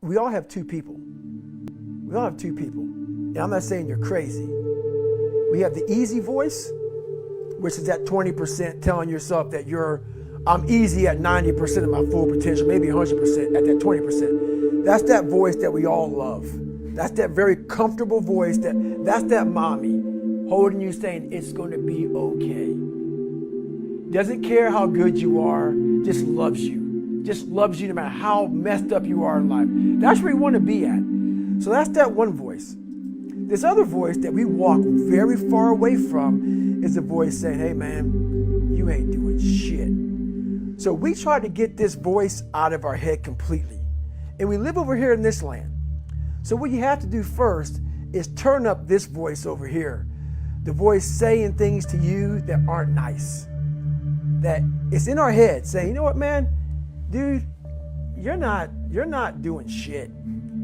we all have two people. We all have two people. And I'm not saying you're crazy. We have the easy voice, which is that 20% telling yourself that I'm easy at 90% of my full potential, maybe 100% at that 20%. That's that voice that we all love. That's that very comfortable voice that's that mommy holding you saying it's going to be okay. Doesn't care how good you are, just loves you. Just loves you no matter how messed up you are in life. That's where you want to be at. So that's that one voice. This other voice that we walk very far away from is the voice saying, hey man, you ain't doing shit. So we try to get this voice out of our head completely. And we live over here in this land. So what you have to do first is turn up this voice over here. The voice saying things to you that aren't nice. That it's in our head saying, you know what, man, dude, you're not doing shit.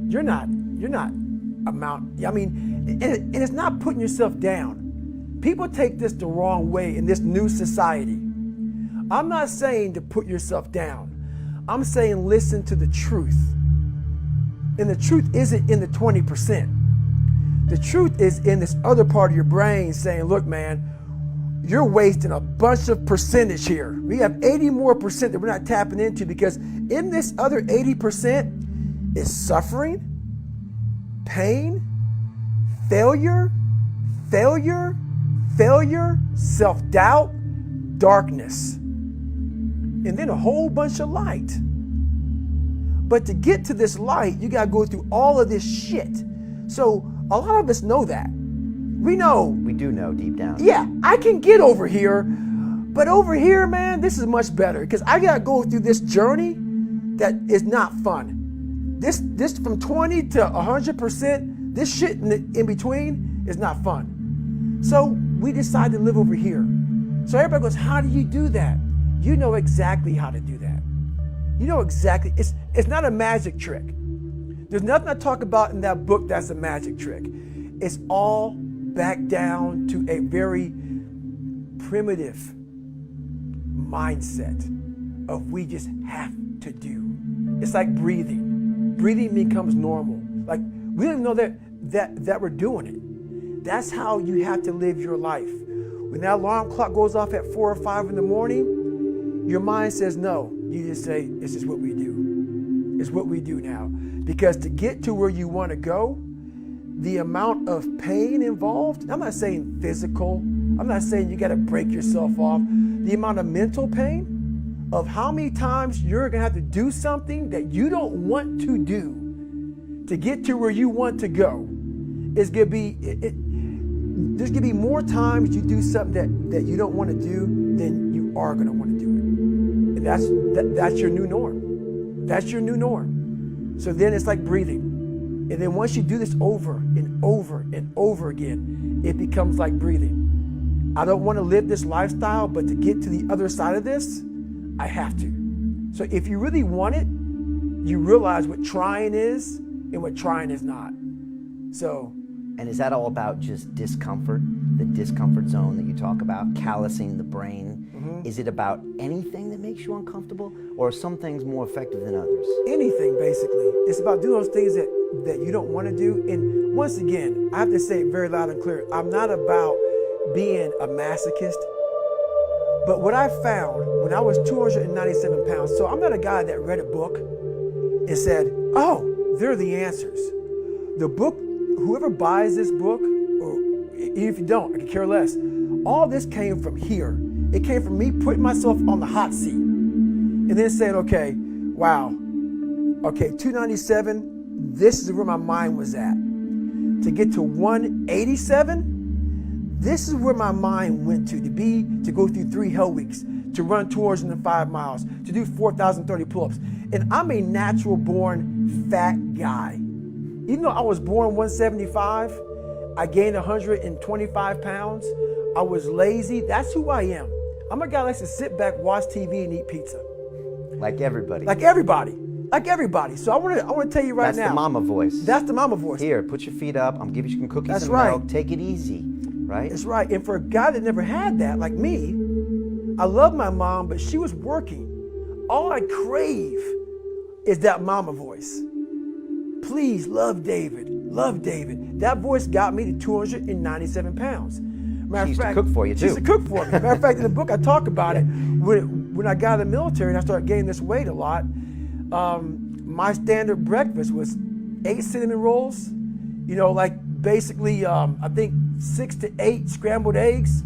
You're not and it's not putting yourself down. People take this the wrong way in this new society. I'm not saying to put yourself down. I'm saying listen to the truth. And the truth isn't in the 20%. The truth is in this other part of your brain saying, look, man, you're wasting a bunch of percentage here. We have 80 more percent that we're not tapping into because in this other 80% is suffering, pain, failure, self-doubt, darkness, and then a whole bunch of light. But to get to this light, you got to go through all of this shit. So a lot of us know that. We know. We do know deep down. Yeah, I can get over here, but over here, man, this is much better because I got to go through this journey that is not fun. This from 20 to 100%, this shit in between is not fun. So we decide to live over here. So everybody goes, how do you do that? You know exactly how to do that. You know exactly. It's not a magic trick. There's nothing I talk about in that book that's a magic trick. It's all back down to a very primitive mindset of we just have to do. It's like breathing. Breathing becomes normal. Like we don't even know that we're doing it. That's how you have to live your life. When that alarm clock goes off at 4 or 5 in the morning, your mind says no. You just say, this is what we do. It's what we do now. Because to get to where you want to go, the amount of pain involved, I'm not saying physical, I'm not saying you got to break yourself off. The amount of mental pain of how many times you're going to have to do something that you don't want to do to get to where you want to go is going to be, there's going to be more times you do something that you don't want to do than you are going to want to do it. And that's your new norm. That's your new norm. So then it's like breathing. And then once you do this over and over and over again, it becomes like breathing. I don't want to live this lifestyle, but to get to the other side of this, I have to. So if you really want it, you realize what trying is and what trying is not. So. And is that all about just discomfort, the discomfort zone that you talk about, callousing the brain? Mm-hmm. Is it about anything that makes you uncomfortable, or are some things more effective than others? Anything, basically. It's about doing those things that you don't want to do. And once again, I have to say it very loud and clear, I'm not about being a masochist. But what I found when I was 297 pounds, so I'm not a guy that read a book and said, oh, they're the answers. The book, whoever buys this book, or even if you don't, I could care less, all this came from here. It came from me putting myself on the hot seat and then saying, okay, wow, okay, 297, this is where my mind was at. To get to 187, this is where my mind went to go through 3 hell weeks, to run tours in the 5 miles, to do 4,030 pull-ups. And I'm a natural born fat guy. Even though I was born 175, I gained 125 pounds. I was lazy. That's who I am. I'm a guy that likes to sit back, watch TV, and eat pizza. Like everybody. Like everybody. Like everybody. So I want to tell you right now. That's the mama voice. That's the mama voice. Here, put your feet up. I'm giving you some cookies That's and right. milk. Take it easy, right? That's right. And for a guy that never had that, like me, I love my mom, but she was working. All I crave is that mama voice. Please love David. Love David. That voice got me to 297 pounds. Matter She of used to fact, cook for you, She used too. to cook for me. Matter of fact, in the book I talk about it. When I got out of the military and I started gaining this weight a lot, my standard breakfast was 8 cinnamon rolls, like basically, I think 6 to 8 scrambled eggs,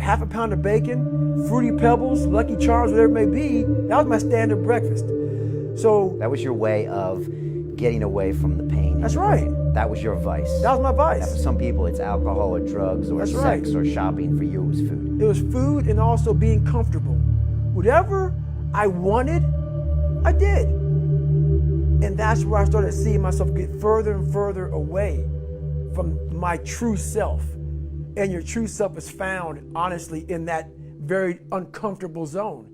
half a pound of bacon, Fruity Pebbles, Lucky Charms, whatever it may be. That was my standard breakfast. So That was your way of getting away from the pain. that's right. That was your vice. That was my Now, vice. for some people, it's alcohol or drugs or That's sex right. or shopping. For you, it was food. It was food and also being comfortable. Whatever I wanted, I did. And that's where I started seeing myself get further and further away from my true self. And your true self is found, honestly, in that very uncomfortable zone.